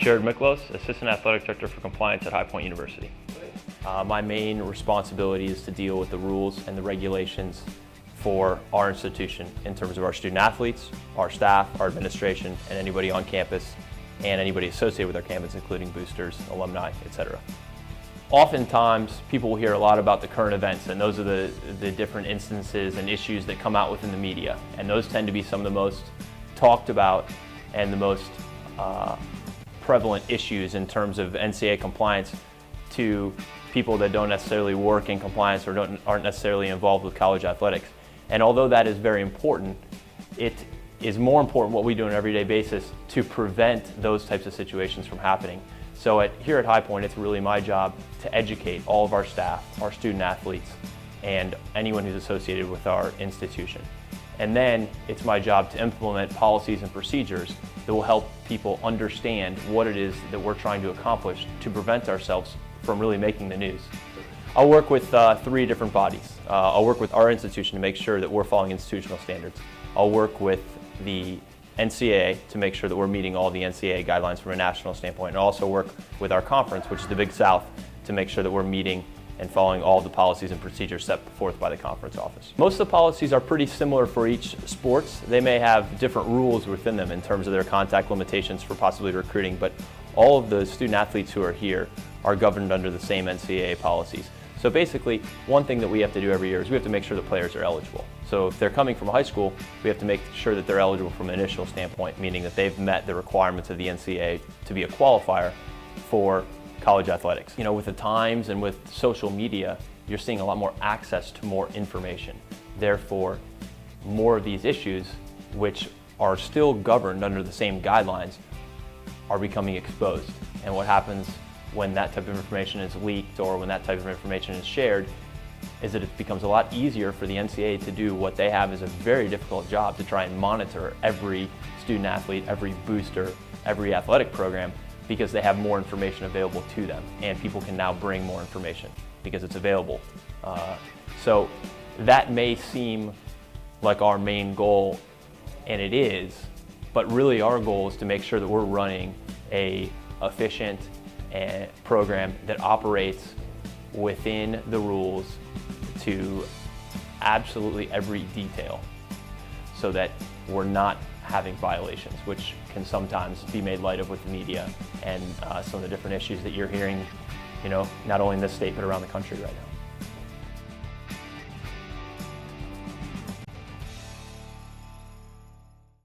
Jared Miklos, Assistant Athletic Director for Compliance at High Point University. My main responsibility is to deal with the rules and the regulations for our institution in terms of our student athletes, our staff, our administration, and anybody on campus and anybody associated with our campus, including boosters, alumni, etc. Oftentimes, people will hear a lot about the current events, and those are the different instances and issues that come out within the media. And those tend to be some of the most talked about and the most prevalent issues in terms of NCAA compliance to people that don't necessarily work in compliance or aren't necessarily involved with college athletics. And although that is very important, it is more important what we do on an everyday basis to prevent those types of situations from happening. So here at High Point, it's really my job to educate all of our staff, our student athletes, and anyone who's associated with our institution. And then it's my job to implement policies and procedures that will help people understand what it is that we're trying to accomplish to prevent ourselves from really making the news. I'll work with 3 different bodies. I'll work with our institution to make sure that we're following institutional standards. I'll work with the NCAA to make sure that we're meeting all the NCAA guidelines from a national standpoint, and also work with our conference, which is the Big South, to make sure that we're meeting and following all the policies and procedures set forth by the conference office. Most of the policies are pretty similar for each sports. They may have different rules within them in terms of their contact limitations for possibly recruiting, but all of the student athletes who are here are governed under the same NCAA policies. So basically, one thing that we have to do every year is we have to make sure that players are eligible. So if they're coming from high school, we have to make sure that they're eligible from an initial standpoint, meaning that they've met the requirements of the NCAA to be a qualifier for college athletics. You know, with the times and with social media, you're seeing a lot more access to more information. Therefore, more of these issues, which are still governed under the same guidelines, are becoming exposed. And what happens when that type of information is leaked or when that type of information is shared is that it becomes a lot easier for the NCAA to do what they have is a very difficult job, to try and monitor every student athlete, every booster, every athletic program, because they have more information available to them, and people can now bring more information because it's available. So that may seem like our main goal, and it is, but really our goal is to make sure that we're running a efficient program that operates within the rules to absolutely every detail, so that we're not having violations, which can sometimes be made light of with the media and some of the different issues that you're hearing, you know, not only in this state but around the country right now.